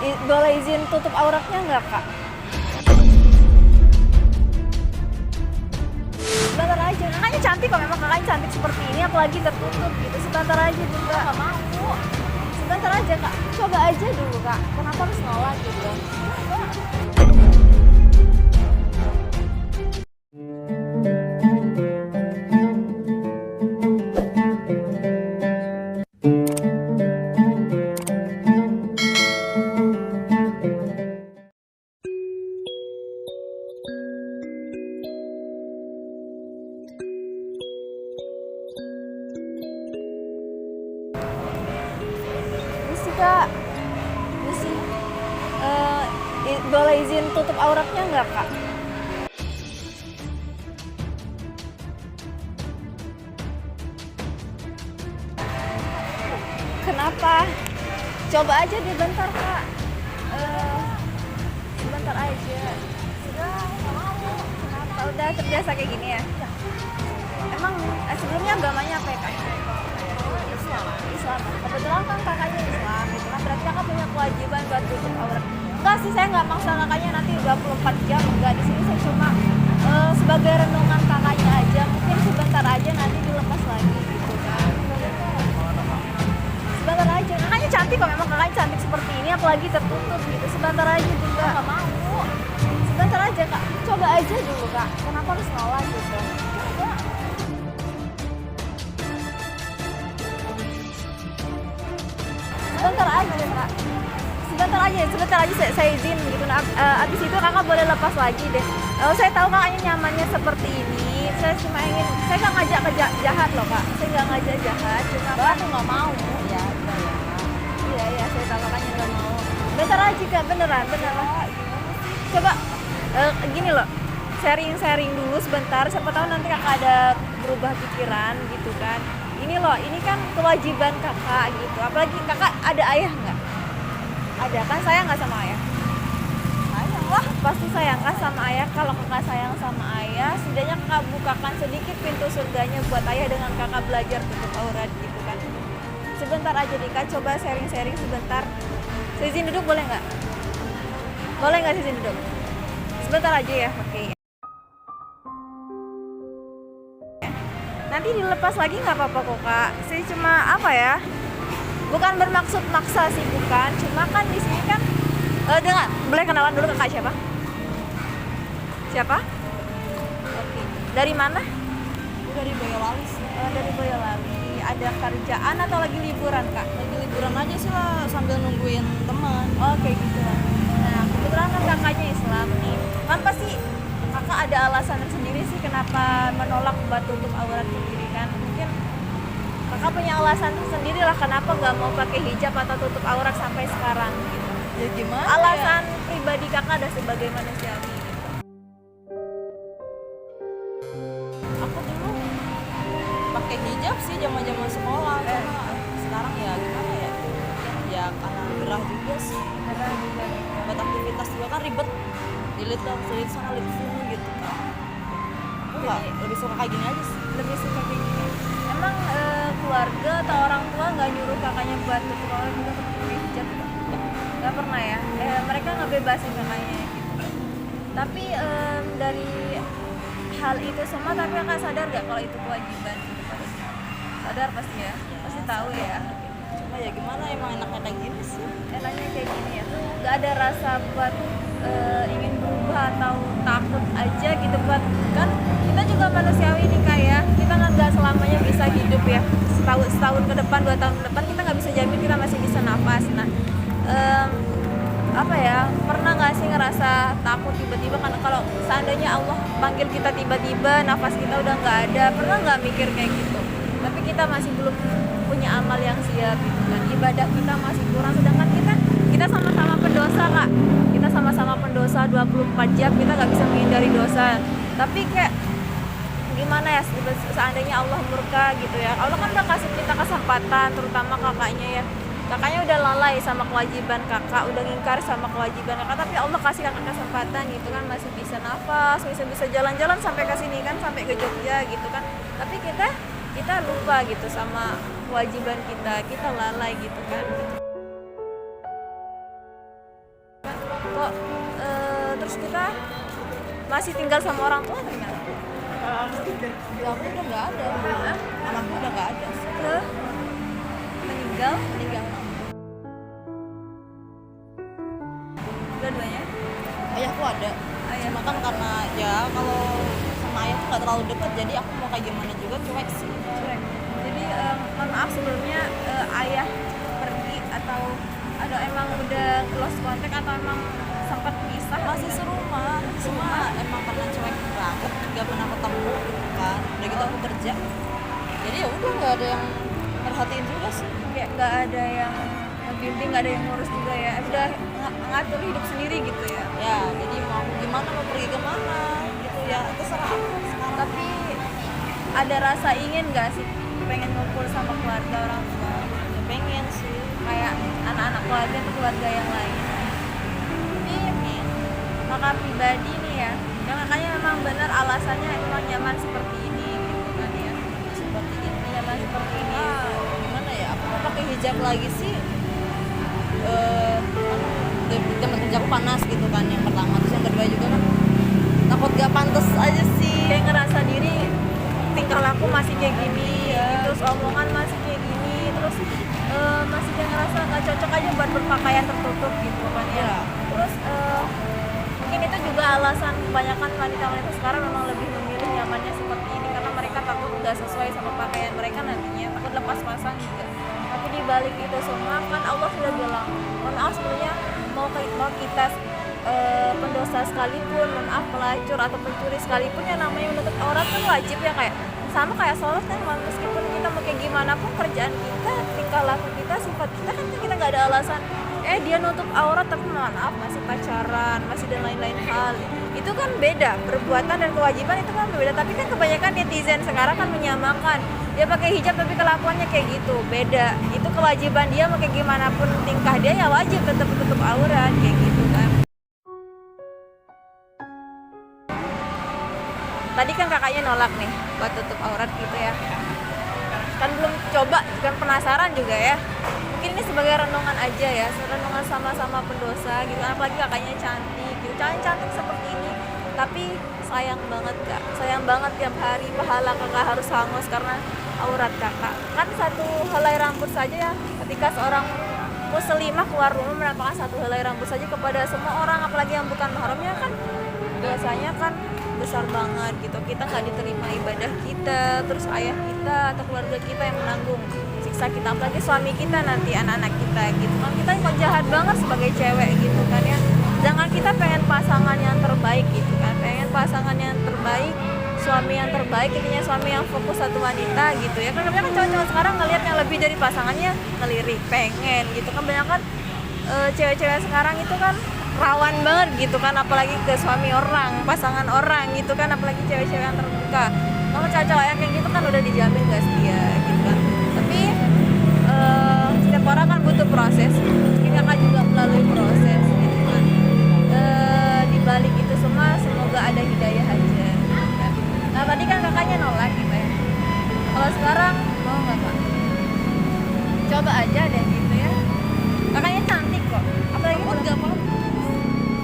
Boleh izin tutup auratnya nggak, Kak? Sebentar aja, kakaknya cantik kok, memang kakaknya cantik seperti ini, apalagi tertutup gitu. Sebentar aja juga. Nggak mau. Sebentar aja, Kak. Coba aja dulu, Kak. Kenapa harus nolak gitu? Misi, Kak. Misi. Boleh izin tutup auratnya nggak, Kak? Kenapa? Coba aja deh bentar, Kak. Sebentar aja. Sudah, nggak mau. Kenapa? Udah terbiasa kayak gini ya? Emang sebelumnya agamanya apa ya, Kak? Islam. Islam. Kebetulan kan kakaknya Islam, gitu kan. Berarti kakak punya kewajiban buat tutup aurat. Enggak sih, saya nggak maksa kakaknya nanti 24 jam. Enggak, di sini saya cuma sebagai renungan kakaknya aja. Mungkin sebentar aja nanti dilepas lagi gitu kan. Sebentar aja. Kakaknya cantik kok, memang kakaknya cantik seperti ini, apalagi tertutup gitu. Sebentar aja juga. Nggak mau. Sebentar aja, Kak. Coba aja dulu, Kak. Kenapa harus nolak gitu? Coba. Sebentar aja, Kak. Sebentar aja saya izin gitu. Nah, abis itu kakak boleh lepas lagi deh. Saya tahu kakaknya nyamannya seperti ini. Saya cuma ingin, saya nggak ngajak ke jahat loh, Kak. Saya nggak ngajak jahat, cuma aku nggak mau. Ya, udah ya. Iya, saya tahu kakaknya nggak mau. Bentar aja, Kak, beneran. Coba gini loh, sharing dulu sebentar. Siapa tahu nanti kakak ada berubah pikiran gitu kan. Ini loh, ini kan kewajiban kakak gitu. Apalagi kakak ada ayah nggak? Ada kan, sayang nggak sama ayah? Sayang lah, pasti sayang kan sama ayah. Kalau kakak sayang sama ayah, setidaknya kakak bukakan sedikit pintu surganya buat ayah dengan kakak belajar tutup aurat gitu kan. Sebentar aja nih, Kak, coba sharing sebentar. Saya izin duduk boleh nggak? Boleh nggak saya izin duduk? Sebentar aja ya, oke. Nanti dilepas lagi nggak apa-apa kok, Kak. Saya cuma apa ya? Bukan bermaksud maksa sih, bukan. Cuma kan di sini kan dengan boleh kenalan dulu kakak siapa? Siapa? Oke. Dari mana? Dari Boyolali sih. Dari Boyolali. Ada kerjaan atau lagi liburan, Kak? Lagi liburan aja sih lah sambil nungguin teman. Oh, kayak gitu. Nah, kebetulan kan kakaknya Islam nih. Kan pasti kakak ada alasan tersendiri sih kenapa menolak buat tutup aurat sendiri kan. Mungkin kakak punya alasan tersendiri lah kenapa nggak mau pakai hijab atau tutup aurat sampai sekarang gitu. Ya gimana? Alasan pribadi kakak ada sebagai manusiawi gitu. Aku dulu pakai hijab sih zaman-zaman sekolah. Cuma sekarang ya gimana ya? Ya karena gerah juga sih. Karena juga Buat aktivitas juga kan ribet. Lilit sana lilit sini gitu kan. Aku nggak lebih suka kayak gini aja sih. lebih suka kayak gini. Emang keluarga atau orang tua nggak nyuruh kakaknya buat tutup aurat juga pakai hijab? Nggak pernah ya? Mereka ngebebasin kakaknya gitu. Tapi dari hal itu semua, tapi kakak sadar nggak kalau itu kewajiban? Sadar pasti ya? Pasti tahu ya? Cuma ya gimana, emang enaknya kayak gini sih. Enaknya kayak gini ya? Nggak ada rasa buat ingin berubah atau takut aja gitu buat, kan kita juga manusiawi nih Kak ya, kita nggak selamanya bisa hidup ya, setahun ke depan, 2 tahun ke depan kita nggak bisa jamin kita masih bisa nafas. Nah apa ya, pernah nggak sih ngerasa takut tiba-tiba karena kalau seandainya Allah panggil kita tiba-tiba nafas kita udah nggak ada, pernah nggak mikir kayak gitu? Tapi kita masih belum punya amal yang siap gitu kan, ibadah kita masih kurang, sedangkan kita sama-sama pendosa Kak, kita sama-sama pendosa 24 jam, kita nggak bisa menghindari dosa. Tapi kayak gimana ya, seandainya Allah murka gitu ya, Allah kan udah kasih kita kesempatan, terutama kakaknya ya, kakaknya udah lalai sama kewajiban kakak, udah ngingkar sama kewajiban kakak, tapi Allah kasih kakak kesempatan gitu kan, masih bisa nafas, bisa jalan-jalan sampai ke sini kan, sampai ke Jogja gitu kan. Tapi kita lupa gitu sama kewajiban kita lalai gitu kan. masih tinggal sama orang tua atau gimana? Ya aku udah nggak ada. Hah? Anakku udah nggak ada. Meninggal Meninggal. dua-duanya? Ayahku ada. Ayah. Cuma kan karena ya kalau sama ayah tuh nggak terlalu dekat, jadi aku mau kayak gimana juga cuek sih. Cuek. Jadi mohon maaf sebelumnya, ayah pergi atau ada emang udah lost contact atau emang sempat pisah? Masih serumah, cuma emang karena cuek banget, nggak pernah ketemu gitu kan. Udah gitu aku kerja, jadi ya udah nggak ada yang merhatiin juga sih. Kayak nggak ada yang ngebimbing, nggak ada yang ngurus juga ya, udah ngatur hidup sendiri gitu ya. Ya jadi mau aku gimana, mau pergi kemana gitu ya terserah aku sekarang. Tapi ada rasa ingin nggak sih pengen ngumpul sama keluarga orang tua, Ya, pengen sih. kayak anak-anak keluarga atau keluarga yang lain? Tapi maka pribadi nih ya, yang makanya memang benar alasannya memang nyaman seperti ini gitu kan ya, Seperti ini. nyaman seperti ini. Gimana ya? Aku mau pakai hijab lagi sih. Teman kerja aku panas gitu kan yang pertama, terus yang kedua juga kan takut gak pantas aja sih. Kayak ngerasa diri tingkah laku masih kayak gini, Iya. terus omongan masih kayak gini, terus masih kayak ngerasa nggak cocok aja buat berpakaian tertutup gitu kan ya. Iya. Terus mungkin itu juga alasan kebanyakan wanita-wanita sekarang memang lebih memilih nyamannya seperti ini karena mereka takut nggak sesuai sama pakaian mereka nantinya, takut lepas pasang juga. Tapi di balik itu semua kan Allah sudah bilang, mohon maaf sebenarnya mau kita pendosa sekalipun, mohon maaf pelacur atau pencuri sekalipun, yang namanya menutup aurat kan wajib ya, kayak sama kayak sholat kan, meskipun kita mau kayak gimana pun kerjaan kita, tingkah laku kita, sifat kita kan kita nggak ada alasan dia nutup aurat tapi mohon maaf masih pacaran, masih dan lain-lain hal. Itu kan beda, perbuatan dan kewajiban itu kan berbeda. Tapi kan kebanyakan netizen sekarang kan menyamakan, dia pakai hijab tapi kelakuannya kayak gitu, beda. Itu kewajiban dia, mau kayak gimana pun tingkah dia ya wajib tetap tutup aurat kayak gitu kan. Tadi kan kakaknya nolak nih buat tutup aurat gitu ya, kan belum coba, kan penasaran juga ya. Mungkin ini sebagai renungan aja ya, renungan sama-sama pendosa gitu, apalagi kakaknya cantik gitu, cantik seperti ini, tapi sayang banget kak, sayang banget tiap hari pahala kakak harus hangus karena aurat kakak. Kan satu helai rambut saja ya, ketika seorang muslimah keluar rumah menampakkan satu helai rambut saja kepada semua orang, apalagi yang bukan mahramnya, kan dosanya kan besar banget gitu. Kita nggak diterima ibadah kita, terus ayah kita atau keluarga kita yang menanggung siksa kita, apalagi suami kita nanti, anak-anak kita gitu kan. Kita kok jahat banget sebagai cewek gitu kan ya. Jangan kita pengen pasangan yang terbaik gitu kan, pengen pasangan yang terbaik, suami yang terbaik, intinya suami yang fokus satu wanita gitu ya. Karena kan cowok-cowok sekarang ngelihat yang lebih dari pasangannya, ngelirik, pengen gitu kan. Banyak kan cewek-cewek sekarang itu kan rawan banget gitu kan, apalagi ke suami orang, pasangan orang gitu kan, apalagi cewek-cewek yang terbuka. Kamu cowok-cowok yang kayak gitu kan udah dijamin gak setia gitu kan. Tapi setiap orang kan butuh proses, kita kan juga melalui proses gitu kan. Di balik itu semua semoga ada hidayah aja gitu kan. Nah tadi kan kakaknya nolak gitu ya, kalau sekarang mau nggak kak? Coba aja deh gitu ya, kakaknya cantik kok, apalagi nggak apa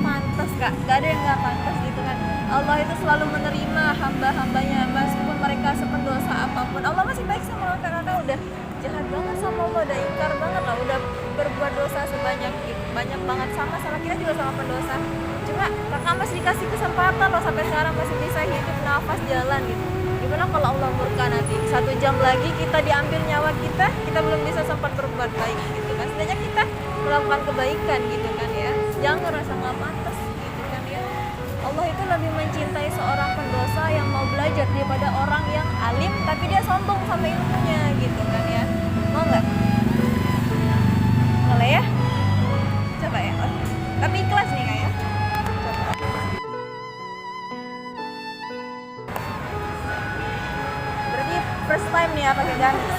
pantas kak, gak ada yang nggak pantas gitu kan. Allah itu selalu menerima hamba-hambanya meskipun mereka sependosa apapun. Allah masih baik sama kakak, udah jahat banget sama Allah, udah ingkar banget lah, udah berbuat dosa sebanyak banyak banget sama kita juga sama pendosa. Cuma kakak masih dikasih kesempatan loh, sampai sekarang masih bisa hidup, nafas, jalan gitu. Gimana kalau Allah murka nanti 1 jam lagi kita diambil nyawa kita belum bisa sempat berbuat baik gitu kan. Setidaknya kita melakukan kebaikan gitu kan ya, jangan ngerasa nggak pantas gitu kan ya. Allah itu lebih mencintai seorang pendosa yang mau belajar daripada orang yang alim tapi dia sombong sama ilmunya gitu kan ya. Mau nggak? Boleh ya? Coba ya. Oh. Tapi ikhlas nih kak ya. Berarti first time nih ya pakai gamis.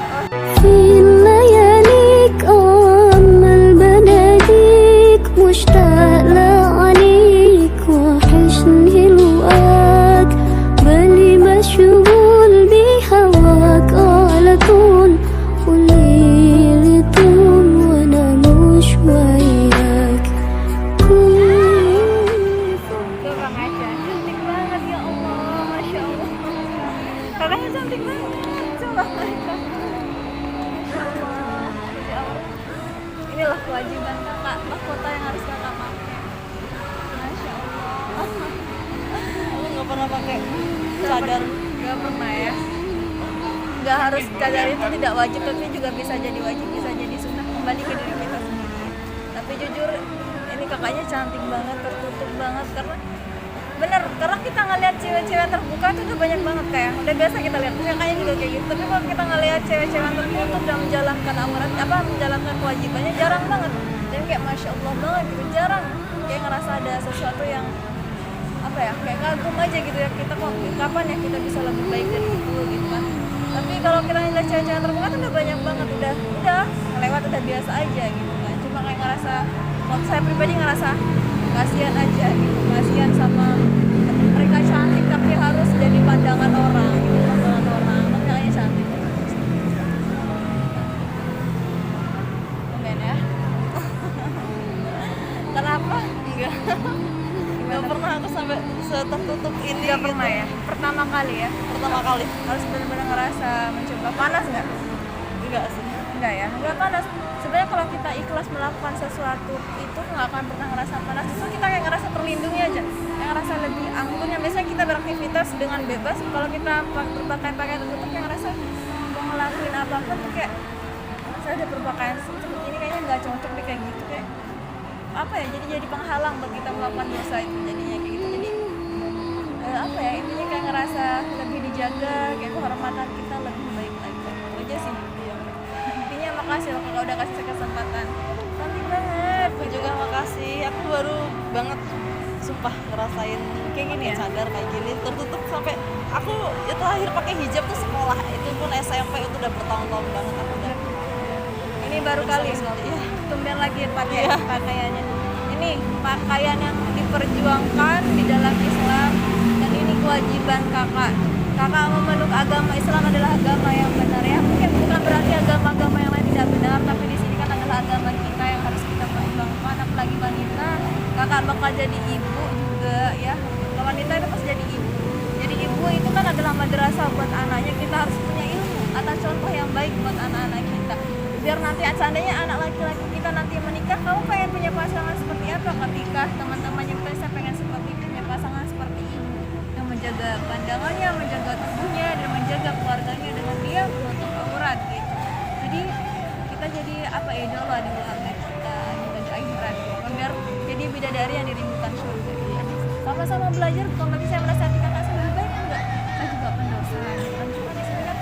Oh. في لياليك أمل بناديك مشتاق لعليك وحشني لقاك بالي مشغول بهواك على طول والليل يطول وأنا مش وياك Itu Kang Aca. kewajiban kakak, mahkota yang harus kakak pakai. Masya Allah. Aku nggak pernah pakai cadar. Gak pernah ya. Gak harus cadar itu tidak wajib, tapi juga bisa jadi wajib, bisa jadi sunnah, kembali ke diri kita sendiri. Tapi jujur ini kakaknya cantik banget, tertutup banget, karena bener, karena kita ngeliat cewek-cewek terbuka itu udah banyak banget, kayak udah biasa kita lihat kakaknya juga kayak gitu. Tapi kalau kita ngeliat cewek-cewek tertutup dan menjalankan amarat menjalankan kewajibannya jarang banget, dan kayak masya Allah banget gitu, jarang kayak ngerasa ada sesuatu yang kayak kagum aja gitu ya, kita kok kapan ya kita bisa lebih baik dari itu gitu kan. Tapi kalau kita ngeliat cewek-cewek terbuka tuh udah banyak banget, udah lewat, udah biasa aja gitu kan. Cuma kayak ngerasa, kalau saya pribadi ngerasa kasihan aja gitu, kasihan sama mereka cantik tapi harus jadi pandangan orang gitu, pandangan orang, makanya cantik. Komen ya. Kenapa? Enggak. Nggak pernah aku sampai setertutup ini. Nggak pernah ya? Pertama kali ya? Pertama kali. Harus benar-benar ngerasa mencoba. Panas nggak? Enggak sih. Enggak ya? Nggak panas. Sebenarnya kalau kita ikhlas melakukan sesuatu itu nggak akan pernah ngerasa panas. Justru kita kayak ngerasa terlindungi aja, kayak ngerasa lebih anggun. Yang biasanya kita beraktivitas dengan bebas, kalau kita berpakaian tertutup kayak ngerasa mau ngelakuin apapun tuh kayak saya ada berpakaian seperti ini kayaknya nggak cocok deh kayak gitu, kayak jadi penghalang buat kita melakukan dosa itu jadinya kayak gitu. Jadi intinya kayak ngerasa lebih dijaga, kayak kehormatan kita lebih baik lagi. Itu aja sih. Intinya makasih loh kakak udah kasih saya kesempatan. Cantik banget. Aku juga makasih. Aku baru banget sumpah ngerasain Kayak gini ya? cadar kayak gini tertutup. Sampai aku ya terakhir pakai hijab tuh sekolah, itu pun SMP, itu udah bertahun-tahun banget aku udah. Ini baru kali sekali ya. tumben lagi pakai pakaiannya. Ini pakaian yang diperjuangkan di dalam Islam, dan ini kewajiban kakak. Kakak memeluk agama Islam adalah agama yang benar ya. Mungkin bukan berarti agama-agama yang lain tidak benar, tapi di sini kan adalah agama kita yang harus kita perjuangkan. Apalagi wanita, kakak bakal jadi ibu juga ya. Kalau wanita itu pasti jadi ibu. Jadi ibu itu kan adalah madrasah buat anaknya. Kita harus punya ilmu atau contoh yang baik buat anak-anak kita. Biar nanti seandainya anak laki-laki kita nanti menikah, kamu pengen punya pasangan seperti apa ketika teman-temannya kita pengen seperti punya pasangan seperti ini, yang menjaga pandangannya, menjaga tubuhnya, dan menjaga keluarganya dengan dia menutup aurat gitu. Jadi kita jadi idola di keluarga kita juga di akhirat gitu. Biar jadi bidadari yang dirindukan surga gitu. Sama-sama belajar, bukan berarti saya menasihati kakak saya lebih baik, enggak. Saya juga pendosa gitu kan. Cuma di sini kan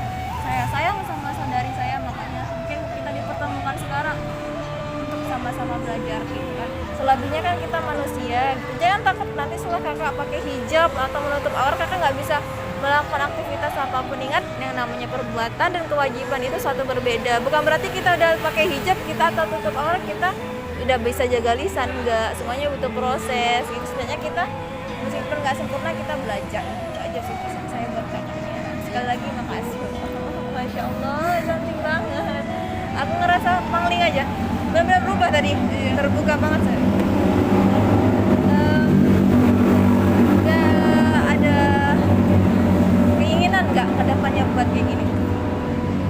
saya sayang sama saudari saya, makanya mungkin kita dipertemukan sekarang untuk sama-sama belajar gitu kan. Selebihnya kan kita manusia gitu. Jangan takut nanti setelah kakak pakai hijab atau menutup aurat kakak nggak bisa melakukan aktivitas apapun. Ingat, yang namanya perbuatan dan kewajiban itu suatu berbeda. Bukan berarti kita udah pakai hijab kita atau tutup aurat kita udah bisa jaga lisan, enggak. Semuanya butuh proses gitu. Sebenarnya kita meskipun nggak sempurna kita belajar. Itu aja sih pesan saya buat kakaknya. Sekali lagi makasih. Masya Allah, cantik banget. Aku ngerasa pangling aja, benar-benar berubah tadi, terbuka banget saya. Ada keinginan nggak ke depannya buat kayak gini?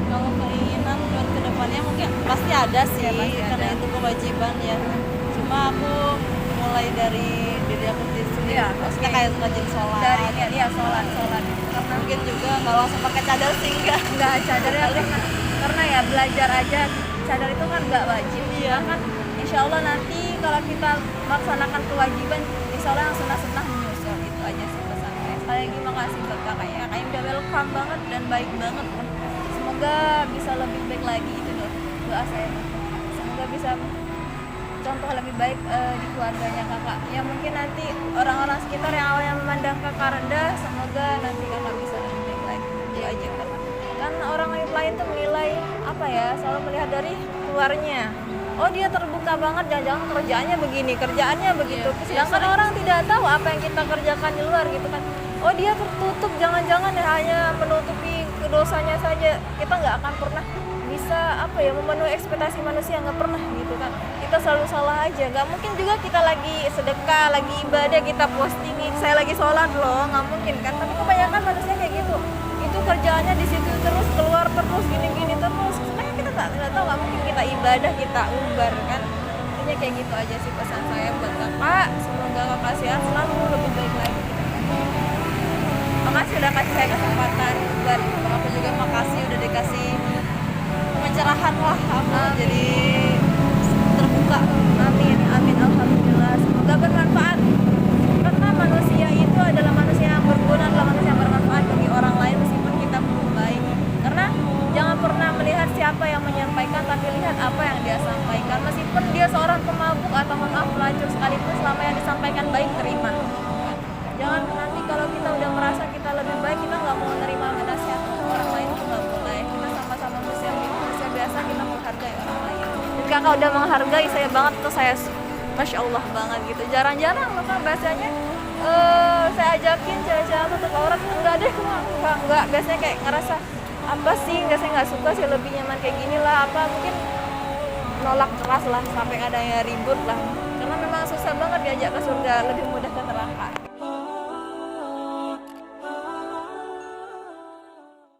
Kalau keinginan buat kedepannya mungkin pasti ada sih, Ya, pasti karena ada. itu kewajiban ya. Cuma aku mulai dari diri aku sendiri. Iya, Maksudnya oke. kayak rajin sholat. Dari sholat. Karena Mungkin juga nggak langsung pakai cadar sih enggak. nggak cadarnya karena ya belajar aja, cadar itu kan nggak wajib. Iya. Kan insya Allah nanti kalau kita melaksanakan kewajiban, insya Allah yang sunnah-sunnah menyusul. Itu aja sih pesan saya. Sekali lagi makasih buat kakaknya udah welcome banget dan baik banget. Semoga bisa lebih baik lagi, itu doa saya. Semoga bisa contoh lebih baik di keluarganya kakak. Ya mungkin nanti orang-orang sekitar yang awalnya memandang kakak rendah, semoga nanti kakak bisa lebih baik lagi. Itu aja kan orang lain tuh menilai selalu melihat dari luarnya. Oh dia terbuka banget, jangan-jangan kerjaannya begini, kerjaannya begitu. Sedangkan orang tidak tahu apa yang kita kerjakan di luar gitu kan. Oh dia tertutup, jangan-jangan hanya menutupi dosanya saja. Kita nggak akan pernah bisa memenuhi ekspektasi manusia, nggak pernah gitu kan. Kita selalu salah aja. Nggak mungkin juga kita lagi sedekah, lagi ibadah kita postingin saya lagi sholat loh, nggak mungkin kan. Tapi kebanyakan manusia kayak gitu. Itu kerjaannya di situ terus, keluar terus, gini-gini terus. Sebenarnya kita tidak tahu, nggak mungkin kita ibadah kita umbar kan. intinya kayak gitu aja sih pesan saya buat kakak, semoga kakak sehat selalu, lebih baik lagi. Makasih udah kasih saya kesempatan buat Aku juga makasih udah dikasih pencerahan lah, aku jadi terbuka. amin, amin, alhamdulillah, semoga bermanfaat karena manusia itu adalah manusia yang berguna, adalah manusia yang bermanfaat bagi orang lain meskipun kita belum baik. Karena jangan pernah melihat siapa yang menyampaikan, tapi lihat apa yang dia sampaikan. Meskipun dia seorang pemabuk atau maaf pelacur sekalipun, selama yang disampaikan baik, terima. Jangan nanti kalau kita udah merasa kita lebih baik, kita nggak mau menerima nasihat orang lain, itu nggak boleh. Kita sama-sama manusia biasa, kita menghargai orang lain. Dan kakak udah menghargai saya banget, tuh saya masya Allah banget gitu. Jarang-jarang loh kan bahasanya saya ajakin cewek-cewek tutup aurat, enggak deh, enggak. Biasanya kayak ngerasa apa sih, enggak, saya nggak suka sih, lebih nyaman kayak gini lah, apa mungkin nolak keras lah sampai ada yang ribut lah, karena memang susah banget diajak ke surga, lebih mudah ke neraka.